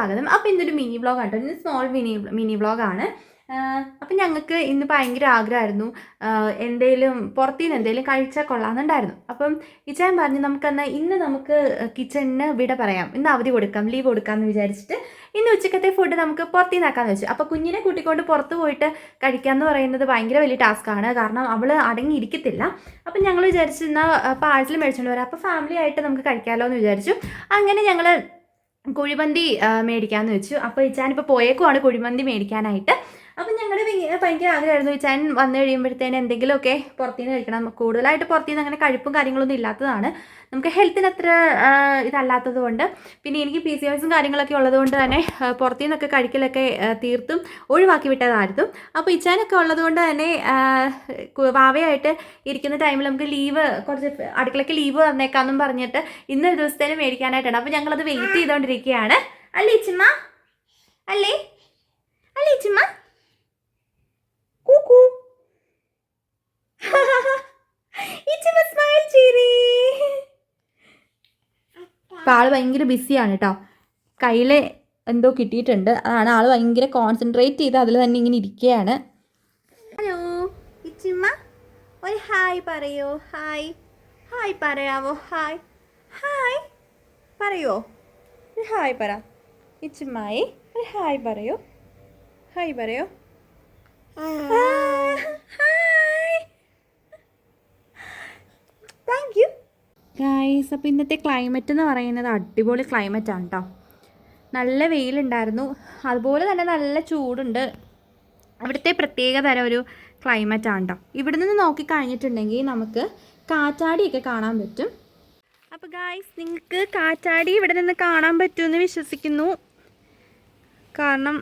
സ്വാഗതം. അപ്പോൾ ഇന്നൊരു മിനി വ്ളോഗാണ് കേട്ടോ. ഇന്ന് സ്മോൾ മിനി വ്ളോഗാണ്. അപ്പം ഞങ്ങൾക്ക് ഇന്ന് ഭയങ്കര ആഗ്രഹമായിരുന്നു എന്തെങ്കിലും പുറത്തുനിന്ന് എന്തെങ്കിലും കഴിച്ചാൽ കൊള്ളാമെന്നുണ്ടായിരുന്നു. അപ്പം ഇച്ചാൻ പറഞ്ഞു ഇന്ന് നമുക്ക് കിച്ചണിന് വിട പറയാം, ഇന്ന് അവധി കൊടുക്കാം, ലീവ് കൊടുക്കാമെന്ന് വിചാരിച്ചിട്ട് ഇന്ന് ഉച്ചക്കത്തെ ഫുഡ് നമുക്ക് പുറത്തുനിന്ന് ആക്കാമെന്ന് വെച്ചു. അപ്പോൾ കുഞ്ഞിനെ കൂട്ടിക്കൊണ്ട് പുറത്ത് പോയിട്ട് കഴിക്കാമെന്ന് പറയുന്നത് ഭയങ്കര വലിയ ടാസ്ക്കാണ്. കാരണം അവൾ അടങ്ങിയിരിക്കത്തില്ല. അപ്പം ഞങ്ങൾ വിചാരിച്ചു എന്നാൽ പാഴ്സൽ മേടിച്ചുകൊണ്ട് വരാം, അപ്പോൾ ഫാമിലി ആയിട്ട് നമുക്ക് കഴിക്കാമല്ലോ എന്ന് വിചാരിച്ചു. അങ്ങനെ ഞങ്ങൾ കുഴിമന്തി മേടിക്കാമെന്ന് വെച്ചു. അപ്പോൾ ഇച്ചാനിപ്പോൾ പോയേക്കുവാണ് കുഴിമന്തി മേടിക്കാനായിട്ട്. അപ്പം ഞങ്ങളുടെ ഭയങ്കര ആഗ്രഹമായിരുന്നു ഇച്ചാൻ വന്നു കഴിയുമ്പോഴത്തേന് എന്തെങ്കിലുമൊക്കെ പുറത്തുനിന്ന് കഴിക്കണം. കൂടുതലായിട്ട് പുറത്തുനിന്ന് അങ്ങനെ കഴിപ്പും കാര്യങ്ങളൊന്നും ഇല്ലാത്തതാണ്, നമുക്ക് ഹെൽത്തിന് അത്ര ഇതല്ലാത്തത് കൊണ്ട്. പിന്നെ എനിക്ക് PCOS കാര്യങ്ങളൊക്കെ ഉള്ളതുകൊണ്ട് തന്നെ പുറത്തുനിന്നൊക്കെ കഴിക്കലൊക്കെ തീർത്തും ഒഴിവാക്കി വിട്ടതായിരുന്നു. അപ്പോൾ ഇച്ചാനൊക്കെ ഉള്ളതുകൊണ്ട് തന്നെ വാവയായിട്ട് ഇരിക്കുന്ന ടൈമിൽ നമുക്ക് ലീവ് കുറച്ച് അടുക്കളയ്ക്ക് ലീവ് തന്നേക്കാമെന്നും പറഞ്ഞിട്ട് ഇന്നൊരു ദിവസത്തേന് മേടിക്കാനായിട്ടാണ്. അപ്പോൾ ഞങ്ങളത് വെയിറ്റ് ചെയ്തുകൊണ്ടിരിക്കുകയാണ്. അല്ലേ ഇച്ചിമ്മ? അല്ലേ അല്ലേ ഇച്ചിമ്മ? കൂക്കു ഇച്ചിമ്മ സ്മൈൽ ചെയ്തേ. അപ്പോൾ ആൾ ഭയങ്കര ബിസിയാണ് കേട്ടോ. കയ്യിൽ എന്തോ കിട്ടിയിട്ടുണ്ട്, അതാണ് ആൾ ഭയങ്കര കോൺസെൻട്രേറ്റ് ചെയ്ത് അതിൽ തന്നെ ഇങ്ങനെ ഇരിക്കുകയാണ്. ഹലോ ഇച്ചിമ്മ, ഒരു ഹായ് പറയോ? ഹായ് ഹായ് പറയാവോ? ഹായ് ഹായ് പറയോ? ഒരു ഹായ് പറ ഇച്ചിമ്മായി, ഒരു ഹായ് പറയോ? ഹായ് പറയോ? Thank you guys. അപ്പോൾ ഇന്നത്തെ ക്ലൈമറ്റ് എന്ന് പറയുന്നത് അടിപൊളി ക്ലൈമറ്റാണ് കേട്ടോ. നല്ല വെയിലുണ്ടായിരുന്നു, അതുപോലെ തന്നെ നല്ല ചൂടുണ്ട്. അവിടുത്തെ പ്രത്യേക തരം ഒരു ക്ലൈമറ്റാണ് കേട്ടോ. ഇവിടെ നിന്ന് നോക്കിക്കഴിഞ്ഞിട്ടുണ്ടെങ്കിൽ നമുക്ക് കാറ്റാടിയൊക്കെ കാണാൻ പറ്റും. അപ്പോൾ ഗൈസ്, നിങ്ങൾക്ക് കാറ്റാടി ഇവിടെ നിന്ന് കാണാൻ പറ്റുമെന്ന് വിശ്വസിക്കുന്നു. കാരണം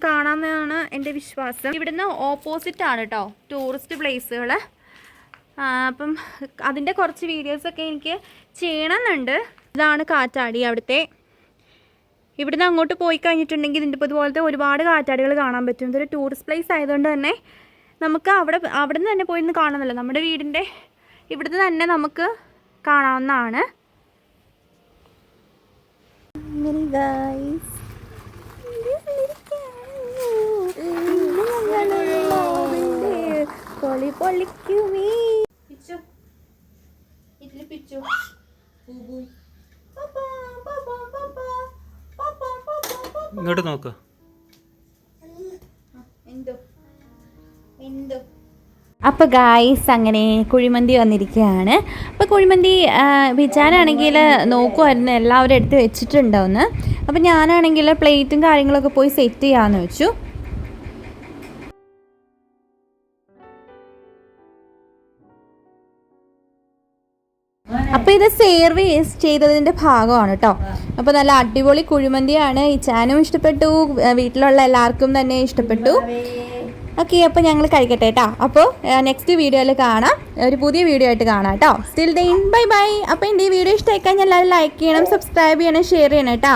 കാണാമെന്നാണ് എൻ്റെ വിശ്വാസം. ഇവിടുന്ന് ഓപ്പോസിറ്റാണ് കേട്ടോ ടൂറിസ്റ്റ് പ്ലേസുകൾ. അപ്പം അതിൻ്റെ കുറച്ച് വീഡിയോസൊക്കെ എനിക്ക് ചെയ്യണമെന്നുണ്ട്. ഇതാണ് കാറ്റാടി അവിടുത്തെ. ഇവിടുന്ന് അങ്ങോട്ട് പോയി കഴിഞ്ഞിട്ടുണ്ടെങ്കിൽ ഇതിൻ്റെ ഇതുപോലത്തെ ഒരുപാട് കാറ്റാടികൾ കാണാൻ പറ്റും. ഇതൊരു ടൂറിസ്റ്റ് പ്ലേസ് ആയതുകൊണ്ട് തന്നെ നമുക്ക് അവിടെ നിന്ന് തന്നെ പോയി നിന്ന് കാണുന്നില്ല, നമ്മുടെ വീടിൻ്റെ ഇവിടുന്ന് തന്നെ നമുക്ക് കാണാവുന്നതാണ്. ഇങ്ങോട്ട് നോക്ക്. അപ്പോൾ ഗായ്സ്, അങ്ങനെ കുഴിമന്തി വന്നിരിക്കുകയാണ്. അപ്പോൾ കുഴിമന്തി വിചാനാണെങ്കിൽ നോക്കുമായിരുന്നു എല്ലാവരും എടുത്ത് വെച്ചിട്ടുണ്ടോയെന്ന്. അപ്പോൾ ഞാനാണെങ്കിൽ പ്ലേറ്റും കാര്യങ്ങളൊക്കെ പോയി സെറ്റ് ചെയ്യാമെന്ന് വെച്ചു. അപ്പോൾ ഇത് സെർവ് ചെയ്തതിൻ്റെ ഭാഗമാണ് കേട്ടോ. അപ്പോൾ നല്ല അടിപൊളി കുഴിമന്തിയാണ്. ഇച്ചാനും ഇഷ്ടപ്പെട്ടു, വീട്ടിലുള്ള എല്ലാവർക്കും തന്നെ ഇഷ്ടപ്പെട്ടു. ഓക്കെ, അപ്പോൾ ഞങ്ങൾ കഴിക്കട്ടെ കേട്ടോ. അപ്പോൾ നെക്സ്റ്റ് വീഡിയോയിൽ കാണാം, ഒരു പുതിയ വീഡിയോ ആയിട്ട് കാണാം കേട്ടോ. Still then bye bye. അപ്പോൾ എൻ്റെ ഈ വീഡിയോ ഇഷ്ടമായി കഴിഞ്ഞാൽ എല്ലാവരും ലൈക്ക് ചെയ്യണം, സബ്സ്ക്രൈബ് ചെയ്യണം, ഷെയർ ചെയ്യണം കേട്ടോ.